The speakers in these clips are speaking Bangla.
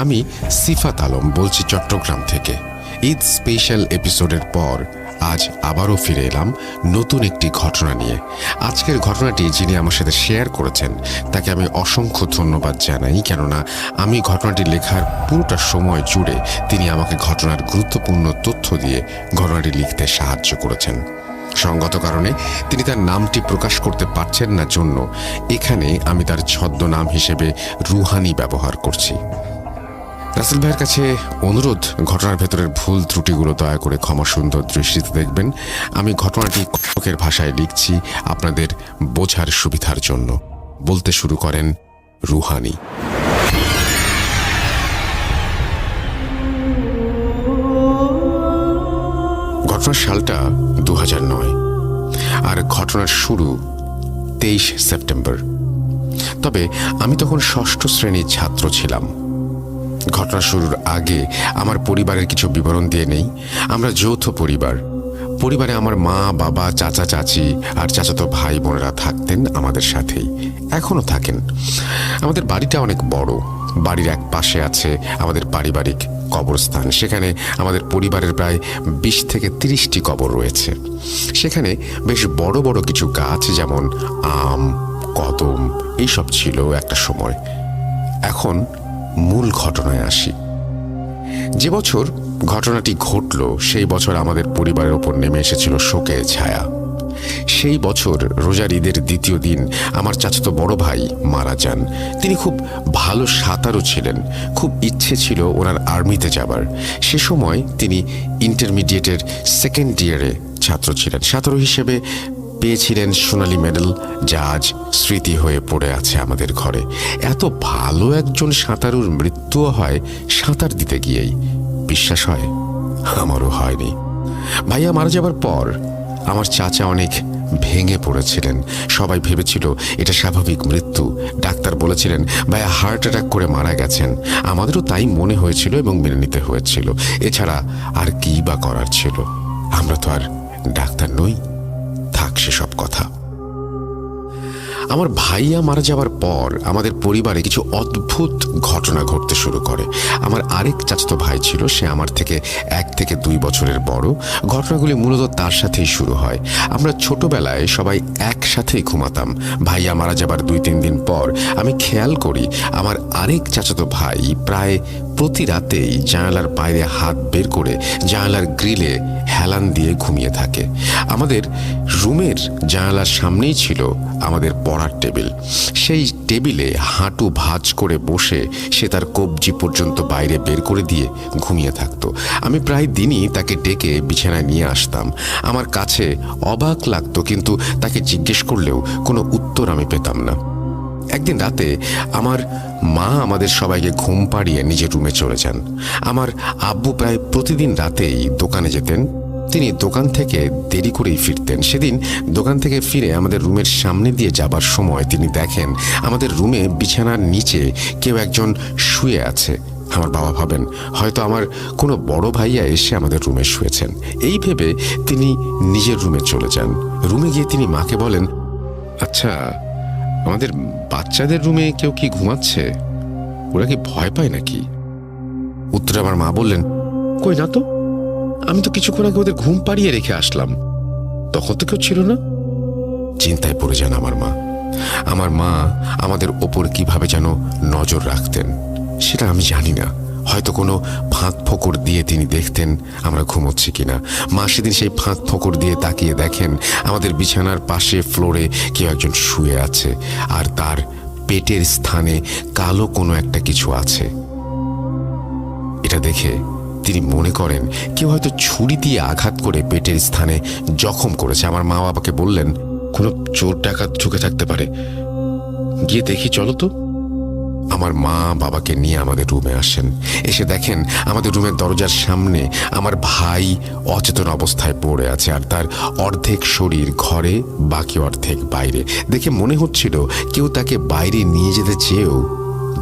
আমি সিফাত আলম বলছি চট্টগ্রাম থেকে। ঈদ স্পেশাল এপিসোডের পর আজ আবারও ফিরে এলাম নতুন একটি ঘটনা নিয়ে। আজকের ঘটনাটি যিনি আমার সাথে শেয়ার করেছেন তাকে আমি অসংখ্য ধন্যবাদ জানাই, কেননা আমি ঘটনাটি লেখার পুরোটা সময় জুড়ে তিনি আমাকে ঘটনার গুরুত্বপূর্ণ তথ্য দিয়ে ঘটনাটি লিখতে সাহায্য করেছেন। সঙ্গত কারণে তিনি তার নামটি প্রকাশ করতে পারছেন না জন্য এখানে আমি তার ছদ্মনাম হিসেবে রুহানি ব্যবহার করছি। রাসেল ভাইয়ের কাছে অনুরোধ, ঘটনার ভেতরের ভুল ত্রুটিগুলো দয়া করে ক্ষমা সুন্দর দৃষ্টিতে দেখবেন। আমি ঘটনাটি কটকের ভাষায় লিখছি আপনাদের বোঝার সুবিধার জন্য। বলতে শুরু করেন রুহানি। ঘটনার সালটা 2009 আর ঘটনার শুরু 23 সেপ্টেম্বর। তবে আমি তখন ষষ্ঠ শ্রেণীর ছাত্র ছিলাম। ঘটনা শুরুর আগে আমার পরিবারের কিছু বিবরণ দিয়ে নেই। আমরা যৌথ পরিবারে আমার মা, বাবা, চাচা, চাচি আর চাচাতো ভাই বোনেরা থাকতেন আমাদের সাথেই, এখনো থাকেন। আমাদের বাড়িটা অনেক বড়। বাড়ির এক পাশে আছে আমাদের পারিবারিক কবরস্থান। সেখানে আমাদের পরিবারের প্রায় 20 থেকে 30টি কবর রয়েছে। সেখানে বেশ বড় বড় কিছু গাছ, যেমন আম, কদম, এইসব ছিল একটা সময়। এখন মূল ঘটনায় আসি। যে বছর ঘটনাটি ঘটল সেই বছর আমাদের পরিবারের ওপর নেমে এসেছিল শোকের ছায়া। সেই বছর রোজার ঈদের দ্বিতীয় দিন আমার চাচাতো বড় ভাই মারা যান। তিনি খুব ভালো সাঁতারু ছিলেন। খুব ইচ্ছে ছিল ওনার আর্মিতে যাবার। সে সময় তিনি ইন্টারমিডিয়েটের সেকেন্ড ইয়ারে ছাত্র ছিলেন। সাঁতারু হিসেবে পেয়েছিলেন সোনালি মেডেল, যা আজ স্মৃতি হয়ে পড়ে আছে আমাদের ঘরে। এত ভালো একজন সাঁতারুর মৃত্যুও হয় সাঁতার দিতে গিয়েই। বিশ্বাস হয়? আমারও হয়নি। ভাইয়া মারা যাবার পর আমার চাচা অনেক ভেঙে পড়েছিলেন। সবাই ভেবেছিল এটা স্বাভাবিক মৃত্যু। ডাক্তার বলেছিলেন ভাইয়া হার্ট অ্যাটাক করে মারা গেছেন। আমাদেরও তাই মনে হয়েছিল এবং মেনে নিতে হয়েছিল। এছাড়া আর কি বা করার ছিল? আমরা তো আর ডাক্তার নই। থাক সেসব কথা। আমার ভাইয়া মারা যাওয়ার পর আমাদের পরিবারে কিছু অদ্ভুত ঘটনা ঘটতে শুরু করে। আমার আরেক চাচাতো ভাই ছিল, সে আমার থেকে 1 থেকে 2 বছরের বড়। ঘটনাগুলি মূলত তার সাথেই শুরু হয়। আমরা ছোটবেলায় সবাই একসাথেই ঘুমাতাম। ভাইয়া মারা যাবার 2-3 দিন পর আমি খেয়াল করি আমার আরেক চাচাতো ভাই প্রায় প্রতি রাতেই জানালার বাইরে হাত বের করে জানালার গ্রিলে হেলান দিয়ে ঘুমিয়ে থাকে। আমাদের রুমের জানালার সামনেই ছিল আমাদের পড়ার টেবিল। সেই টেবিলে হাঁটু ভাঁজ করে বসে সে তার কবজি পর্যন্ত বাইরে বের করে দিয়ে ঘুমিয়ে থাকতো। আমি প্রায় দিনই তাকে ডেকে বিছানায় নিয়ে আসতাম। আমার কাছে অবাক লাগতো, কিন্তু তাকে জিজ্ঞেস করলেও কোনো উত্তর আমি পেতাম না। একদিন রাতে আমার মা আমাদের সবাইকে ঘুম পাড়িয়ে নিজের রুমে চলে যান। আমার আব্বু প্রায় প্রতিদিন রাতেই দোকানে যেতেন। তিনি দোকান থেকে দেরি করেই ফিরতেন। সেদিন দোকান থেকে ফিরে আমাদের রুমের সামনে দিয়ে যাবার সময় তিনি দেখেন আমাদের রুমে বিছানার নিচে কেউ একজন শুয়ে আছে। আমার বাবা ভাবেন হয়তো আমার কোনো বড় ভাইয়া এসে আমাদের রুমে শুয়েছেন। এই ভেবে তিনি নিজের রুমে চলে যান। রুমে গিয়ে তিনি মাকে বলেন, আচ্ছা, আমাদের বাচ্চাদের রুমে কেউ কি ঘুমাচ্ছে? ওরা কি ভয় পায় নাকি? উত্তরে আমার মা বললেন, কই না তো, আমি তো কিছুক্ষণ আগে ওদের ঘুম পাড়িয়ে রেখে আসলাম, তখন তো কেউ ছিল না। চিন্তায় পড়ে যান আমার মা। আমার মা আমাদের ওপর কিভাবে যেন নজর রাখতেন সেটা আমি জানি না। হয়তো কোনো ফাঁক ফোকর দিয়ে তিনি দেখতেন আমরা ঘুমোচ্ছি কিনা। মা সেদিন সেই ফাঁক ফোকর দিয়ে তাকিয়ে দেখেন আমাদের বিছানার পাশে ফ্লোরে কেউ একজন শুয়ে আছে, আর তার পেটের স্থানে কালো কোনো একটা কিছু আছে। এটা দেখে তিনি মনে করেন কেউ হয়তো ছুরি দিয়ে আঘাত করে পেটের স্থানে জখম করেছে। আমার মা বাবাকে বললেন, কোনো চোর ডাকাত ঢুকে থাকতে পারে, গিয়ে দেখি চলো তো। আমার মা বাবাকে নিয়ে আমাদের রুমে আসেন। এসে দেখেন আমাদের রুমের দরজার সামনে আমার ভাই অচেতন অবস্থায় পড়ে আছে, আর তার অর্ধেক শরীর ঘরে, বাকি অর্ধেক বাইরে। দেখে মনে হচ্ছিল কেউ তাকে বাইরে নিয়ে যেতে চেয়েও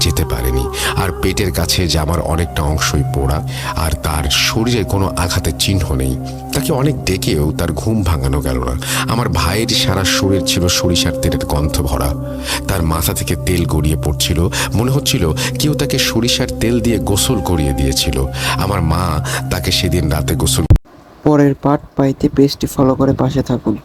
যেতে পারেনি। আর পেটের কাছে জামার অনেকটা অংশই পোড়া, আর তার শরীরে কোনো আঘাতের চিহ্ন নেই। তাকে অনেক ডেকেও তার ঘুম ভাঙানো গেল না। আমার ভাইয়ের সারা শরীর ছিল সরিষার তেলের গন্ধ ভরা। তার মাথা থেকে তেল গড়িয়ে পড়ছিল, মনে হচ্ছিল কেউ তাকে সরিষার তেল দিয়ে গোসল করিয়ে দিয়েছিল। আমার মা তাকে সেদিন রাতে গোসল। পরের পার্ট পাইতে পেজটি ফলো করে পাশে থাকুন।